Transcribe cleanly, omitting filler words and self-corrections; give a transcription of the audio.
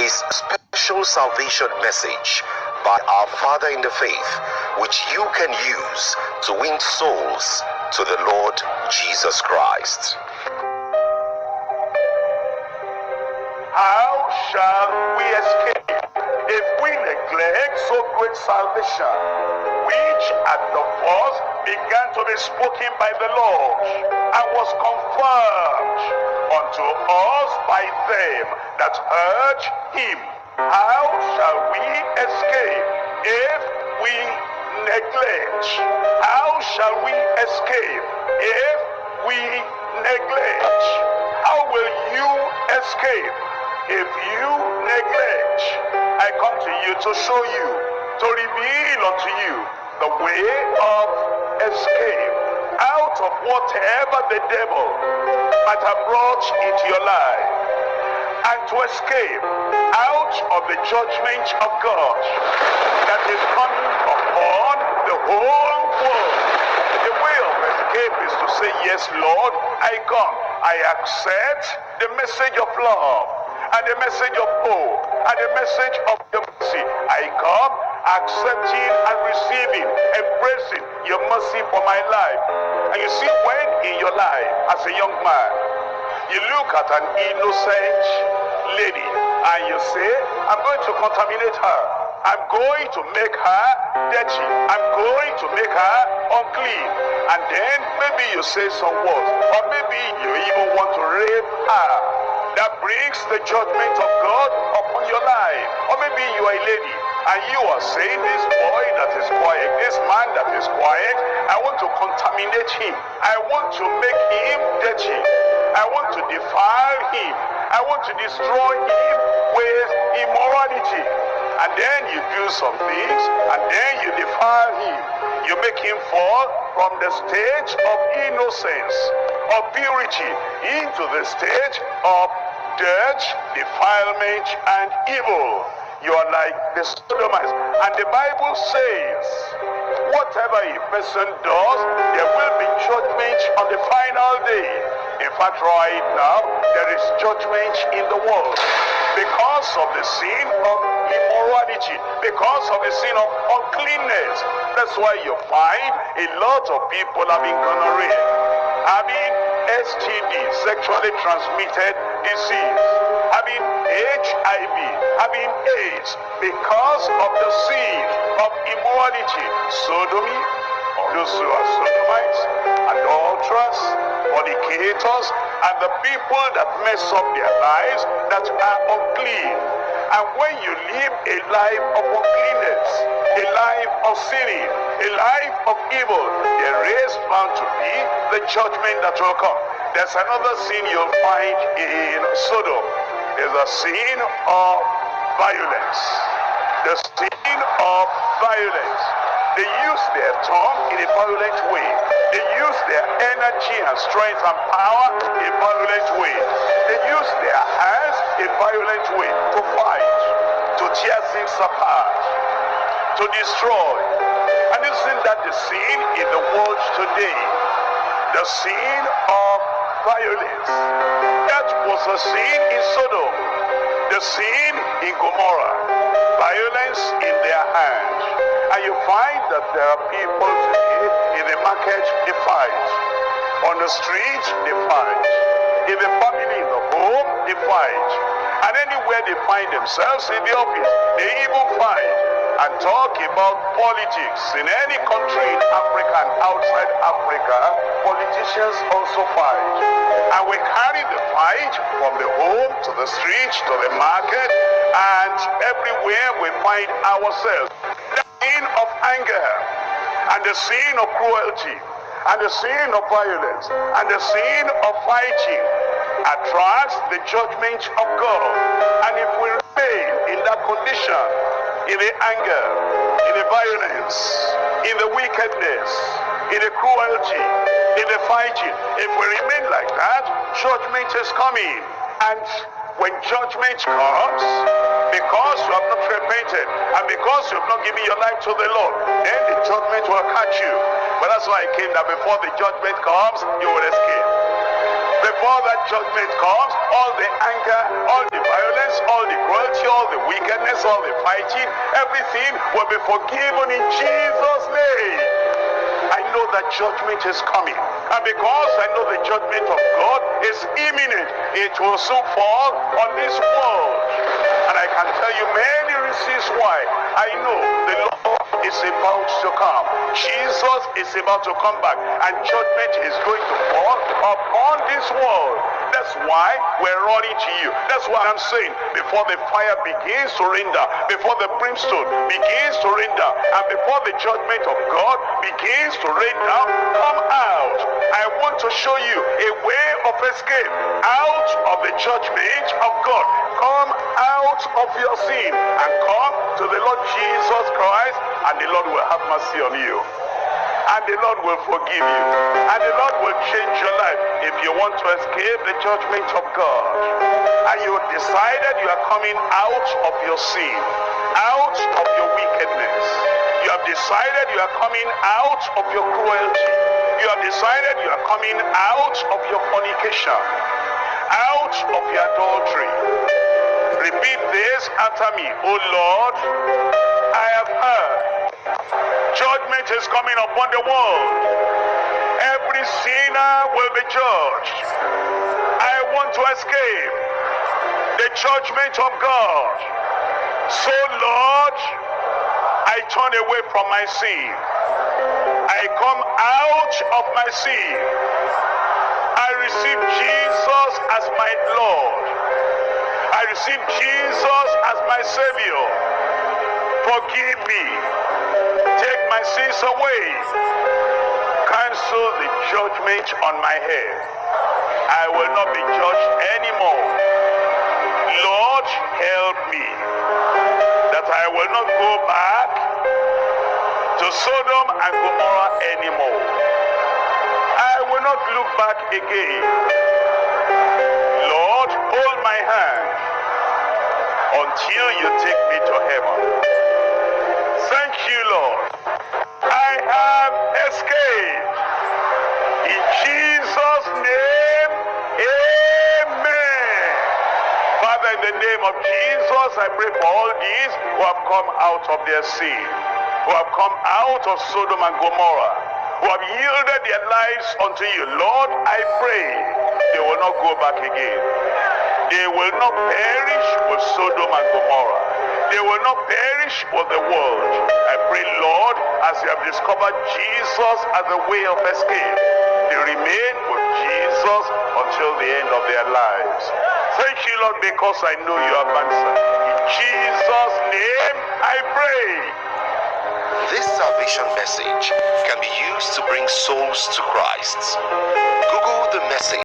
is special salvation message by our Father in the faith, which you can use to win souls to the Lord Jesus Christ. How shall we escape if we neglect so great salvation, which at the first began to be spoken by the Lord, and was confirmed unto us by them that heard him? How shall we escape if we neglect? How shall we escape if we neglect? How will you escape if you neglect? I come to you to show you, to reveal unto you the way of escape out of whatever the devil might have brought into your life, and to escape out of the judgment of God that is coming upon the whole world. The way of escape is to say, yes, Lord, I come. I accept the message of love, and the message of hope, and the message of your mercy. I come accepting and receiving, embracing your mercy for my life. And you see, when in your life, as a young man, you look at an innocent lady and you say, I'm going to contaminate her. I'm going to make her dirty. I'm going to make her unclean. And then maybe you say some words, or maybe you even want to rape her. That brings the judgment of God upon your life. Or maybe you are a lady and you are saying, this boy that is quiet, this man that is quiet, I want to contaminate him. I want to make him dirty. I want to defile him. I want to destroy him with immorality. And then you do some things, and then you defile him. You make him fall from the stage of innocence, of purity, into the stage of dirt, defilement, and evil. You are like the Sodomites. And the Bible says, whatever a person does, there will be judgment on the final day. In fact, right now, there is judgment in the world because of the sin of immorality, because of the sin of uncleanness. That's why you find a lot of people having gonorrhea, having STD, sexually transmitted disease, having HIV, having AIDS, because of the sin of immorality, sodomy, those who are sodomites, adulterers, fornicators, and the people that mess up their lives that are unclean. And when you live a life of uncleanness, a life of sinning, a life of evil, there is bound to be the judgment that will come. There's another sin you'll find in Sodom. There's a sin of violence. The sin of violence. They use their tongue in a violent way. They use their energy and strength and power in a violent way. They use their hands in a violent way to fight, to tear things apart, to destroy. And isn't that the sin in the world today? The sin of violence. That was a sin in Sodom. The sin in Gomorrah. Violence in their hands. And you find that there are people today, in the market they fight, on the street they fight, in the family, in the home they fight, and anywhere they find themselves, in the office they even fight. And talk about politics in any country in Africa and outside Africa, politicians also fight. And we carry the fight from the home to the street to the market, and everywhere we find ourselves. Sin of anger, and the sin of cruelty, and the sin of violence, and the sin of fighting attracts the judgment of God. And if we remain in that condition, in the anger, in the violence, in the wickedness, in the cruelty, in the fighting, if we remain like that, judgment is coming. And when judgment comes, because you have not repented and because you have not given your life to the Lord, then the judgment will catch you. But that's why I came, that before the judgment comes, you will escape. Before that judgment comes, all the anger, all the violence, all the cruelty, all wickedness, all the fighting, everything will be forgiven in Jesus' name. I know that judgment is coming. And because I know the judgment of God is imminent, it will soon fall on this world. And I can tell you many reasons why. I know the Lord is about to come. Jesus is about to come back. And judgment is going to fall upon this world. That's why we're running to you. That's why I'm saying, before the fire begins to render, before the brimstone begins to render, and before the judgment of God begins to rain down, come out. I want to show you a way of escape out of the judgment of God. Come out of your sin and come to the Lord Jesus Christ, and the Lord will have mercy on you. And the Lord will forgive you. And the Lord will change your life. If you want to escape the judgment of God, and you have decided you are coming out of your sin, out of your wickedness, you have decided you are coming out of your cruelty, you have decided you are coming out of your fornication, out of your adultery, repeat this after me. Oh Lord, I have heard judgment is coming upon the world. Every sinner will be judged. I want to escape the judgment of God. So Lord, I turn away from my sin. I come out of my sin. I receive Jesus as my Lord. I receive Jesus as my Savior. Forgive me. Take my sins away. Cancel the judgment on my head. I will not be judged anymore. Lord, help me that I will not go back to Sodom and Gomorrah anymore. I will not look back again. Lord, hold my hand until you take me to heaven. Thank you, Lord. I have escaped. In Jesus' name, amen. Father, in the name of Jesus, I pray for all these who have come out of their sin, who have come out of Sodom and Gomorrah, who have yielded their lives unto you. Lord, I pray they will not go back again. They will not perish with Sodom and Gomorrah. They will not perish with the world. I pray, Lord, as you have discovered Jesus as the way of escape, they remain with Jesus until the end of their lives. Thank you, Lord, because I know you have answered. In Jesus' name I pray. This salvation message can be used to bring souls to Christ. Google the message